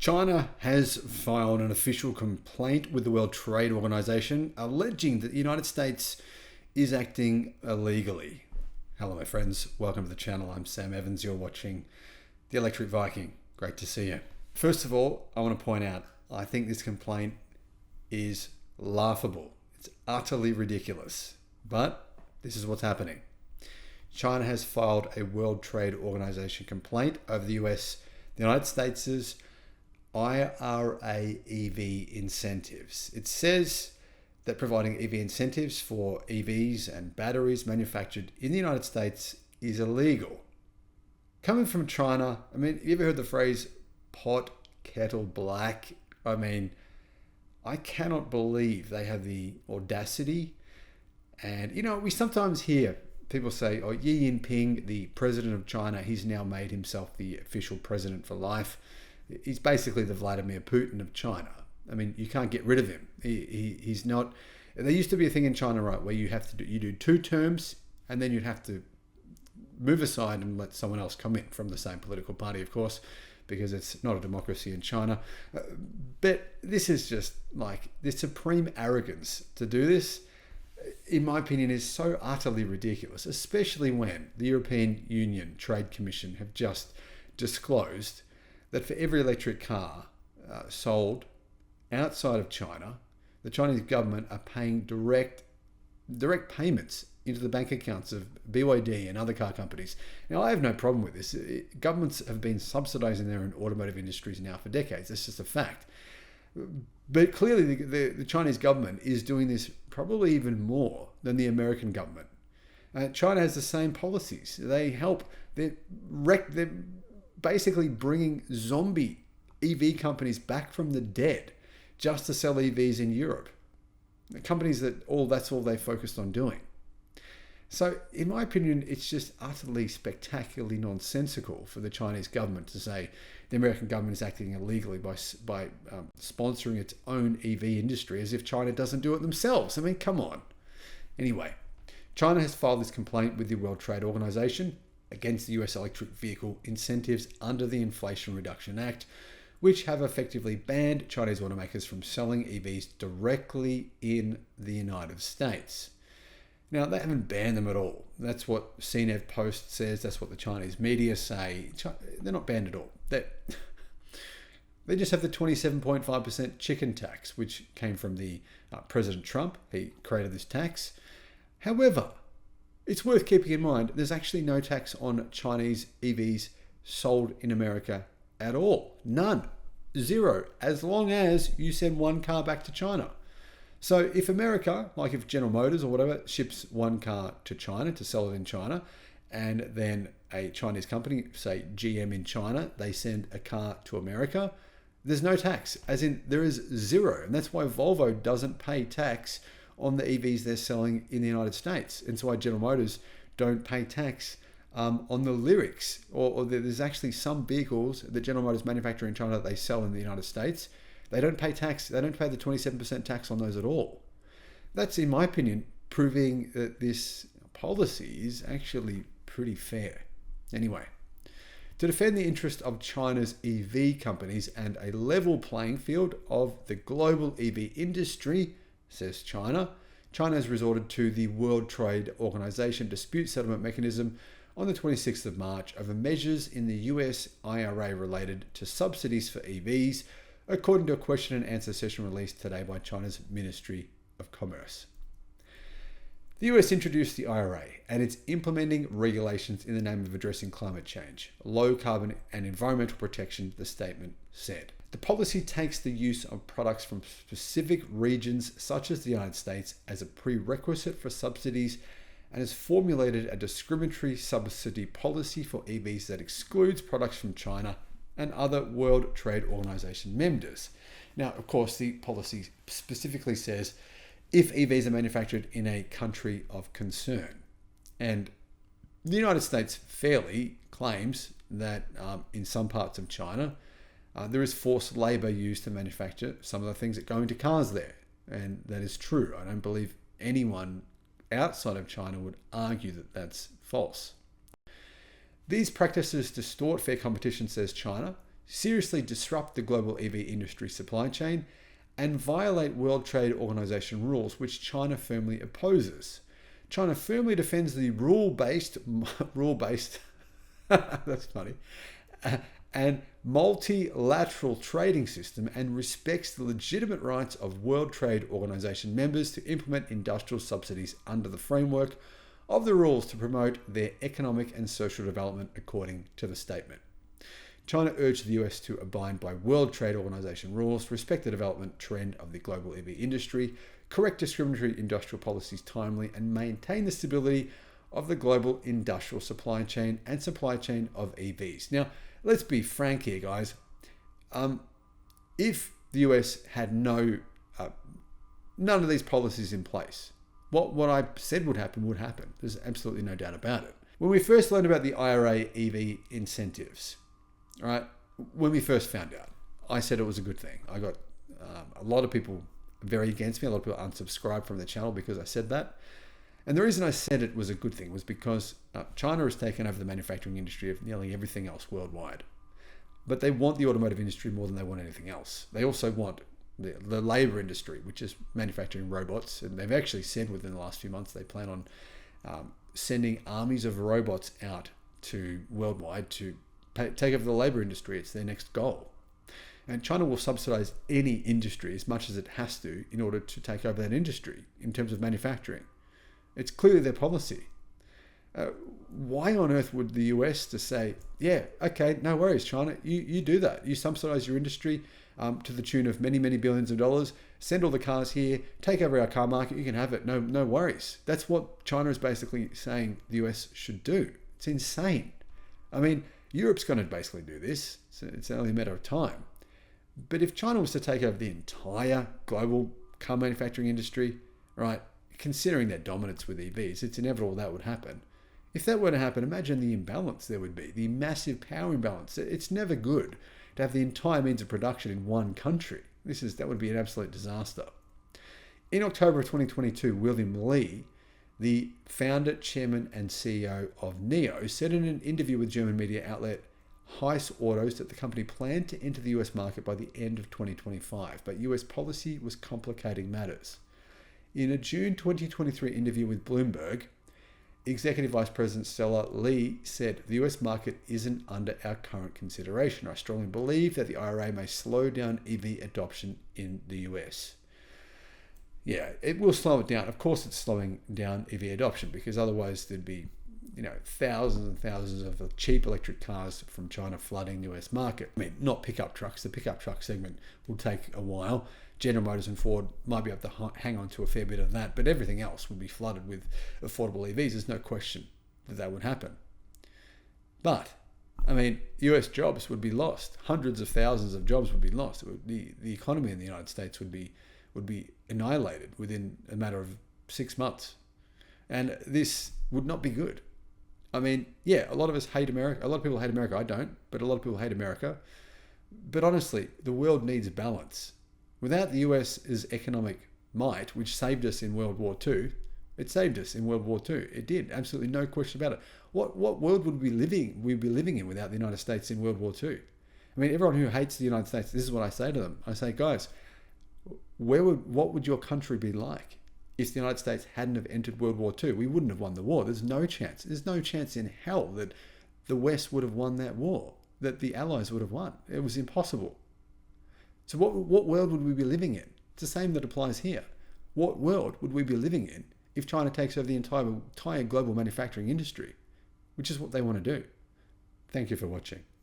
China has filed an official complaint with the World Trade Organization alleging that the United States is acting illegally. Hello, my friends. Welcome to the channel. I'm Sam Evans. You're watching the Electric Viking. Great to see you. First of all, I want to point out, I think this complaint is laughable. It's utterly ridiculous. But this is what's happening. China has filed a World Trade Organization complaint over the United States' IRA EV incentives. It says that providing EV incentives for EVs and batteries manufactured in the United States is illegal. Coming from China, I mean, you ever heard the phrase pot, kettle black? I mean, I cannot believe they have the audacity. And, you know, we sometimes hear people say, oh, Xi Jinping, the president of China, he's now made himself the official president for life. He's basically the Vladimir Putin of China. I mean, you can't get rid of him. He's not. There used to be a thing in China, right, where you do 2 terms, and then you'd have to move aside and let someone else come in from the same political party, of course, because it's not a democracy in China. But this is just like the supreme arrogance to do this. In my opinion, is so utterly ridiculous, especially when the European Union Trade Commission have just disclosed that for every electric car sold outside of China, the Chinese government are paying direct payments into the bank accounts of BYD and other car companies. Now, I have no problem with this. Governments have been subsidizing their own automotive industries now for decades. That's just a fact. But clearly, the Chinese government is doing this probably even more than the American government. China has the same policies. They're basically bringing zombie EV companies back from the dead just to sell EVs in Europe. Companies that's all they focused on doing. So, in my opinion, it's just utterly spectacularly nonsensical for the Chinese government to say the American government is acting illegally by sponsoring its own EV industry as if China doesn't do it themselves. I mean, come on. Anyway, China has filed this complaint with the World Trade Organization against the US electric vehicle incentives under the Inflation Reduction Act, which have effectively banned Chinese automakers from selling EVs directly in the United States. Now, they haven't banned them at all. That's what CNEV Post says. That's what the Chinese media say. They're not banned at all. They just have the 27.5% chicken tax, which came from the President Trump. He created this tax. However, it's worth keeping in mind, there's actually no tax on Chinese EVs sold in America at all. None. Zero. As long as you send one car back to China. So if America, like if General Motors or whatever, ships one car to China to sell it in China, and then a Chinese company, say GM in China, they send a car to America, there's no tax. As in, there is zero. And that's why Volvo doesn't pay tax on the EVs they're selling in the United States. And so why General Motors don't pay tax on the lyrics. Or there's actually some vehicles that General Motors manufacture in China that they sell in the United States. They don't pay tax. They don't pay the 27% tax on those at all. That's, in my opinion, proving that this policy is actually pretty fair. Anyway, to defend the interest of China's EV companies and a level playing field of the global EV industry, says China has resorted to the World Trade Organization dispute settlement mechanism on the 26th of March over measures in the US IRA related to subsidies for EVs, according to a question and answer session released today by China's Ministry of Commerce. The US introduced the IRA and it's implementing regulations in the name of addressing climate change, low carbon and environmental protection, the statement said. The policy takes the use of products from specific regions such as the United States as a prerequisite for subsidies and has formulated a discriminatory subsidy policy for EVs that excludes products from China and other World Trade Organization members. Now, of course, the policy specifically says if EVs are manufactured in a country of concern. And the United States fairly claims that in some parts of China, there is forced labor used to manufacture some of the things that go into cars there. And that is true. I don't believe anyone outside of China would argue that that's false. These practices distort fair competition, says China, seriously disrupt the global EV industry supply chain, and violate World Trade Organization rules, which China firmly opposes. China firmly defends the rule-based, that's funny, and multilateral trading system, and respects the legitimate rights of World Trade Organization members to implement industrial subsidies under the framework of the rules to promote their economic and social development, according to the statement. China urged the US to abide by World Trade Organization rules, respect the development trend of the global EV industry, correct discriminatory industrial policies timely, and maintain the stability of the global industrial supply chain and supply chain of EVs. Now, let's be frank here, guys. If the US had none of these policies in place, what I said would happen. There's absolutely no doubt about it. When we first learned about the IRA EV incentives, all right, when we first found out, I said it was a good thing. I got a lot of people very against me. A lot of people unsubscribed from the channel because I said that. And the reason I said it was a good thing was because China has taken over the manufacturing industry of nearly everything else worldwide. But they want the automotive industry more than they want anything else. They also want the labor industry, which is manufacturing robots. And they've actually said within the last few months they plan on sending armies of robots out to worldwide to take over the labor industry. It's their next goal. And China will subsidize any industry as much as it has to in order to take over that industry in terms of manufacturing. It's clearly their policy. Why on earth would the US to say, yeah, okay, no worries, China, you do that. You subsidize your industry to the tune of many, many billions of dollars. Send all the cars here, take over our car market, you can have it, no worries. That's what China is basically saying the US should do. It's insane. I mean, Europe's going to basically do this. It's only a matter of time. But if China was to take over the entire global car manufacturing industry, right, considering their dominance with EVs, it's inevitable that would happen. If that were to happen, imagine the imbalance there would be, the massive power imbalance. It's never good to have the entire means of production in one country. That would be an absolute disaster. In October of 2022, William Li, the founder, chairman, and CEO of NIO, said in an interview with German media outlet Heiss Autos that the company planned to enter the US market by the end of 2025, but US policy was complicating matters. In a June 2023 interview with Bloomberg, Executive Vice President Stella Li said, the US market isn't under our current consideration. I strongly believe that the IRA may slow down EV adoption in the US. Yeah, it will slow it down. Of course it's slowing down EV adoption because otherwise there'd be thousands and thousands of cheap electric cars from China flooding the US market. I mean, not pickup trucks. The pickup truck segment will take a while. General Motors and Ford might be able to hang on to a fair bit of that, but everything else would be flooded with affordable EVs. There's no question that would happen. But, I mean, US jobs would be lost. Hundreds of thousands of jobs would be lost. The economy in the United States would be annihilated within a matter of 6 months. And this would not be good. I mean, yeah, a lot of us hate America. A lot of people hate America. I don't, but a lot of people hate America. But honestly, the world needs balance. Without the US's economic might, which saved us in World War II, it saved us in World War II. It did, absolutely no question about it. What world would we be living in without the United States in World War II? I mean, everyone who hates the United States, this is what I say to them. I say, guys, what would your country be like if the United States hadn't have entered World War II? We wouldn't have won the war. There's no chance. There's no chance in hell that the West would have won that war, that the Allies would have won. It was impossible. So what world would we be living in? It's the same that applies here. What world would we be living in if China takes over the entire global manufacturing industry, which is what they want to do? Thank you for watching.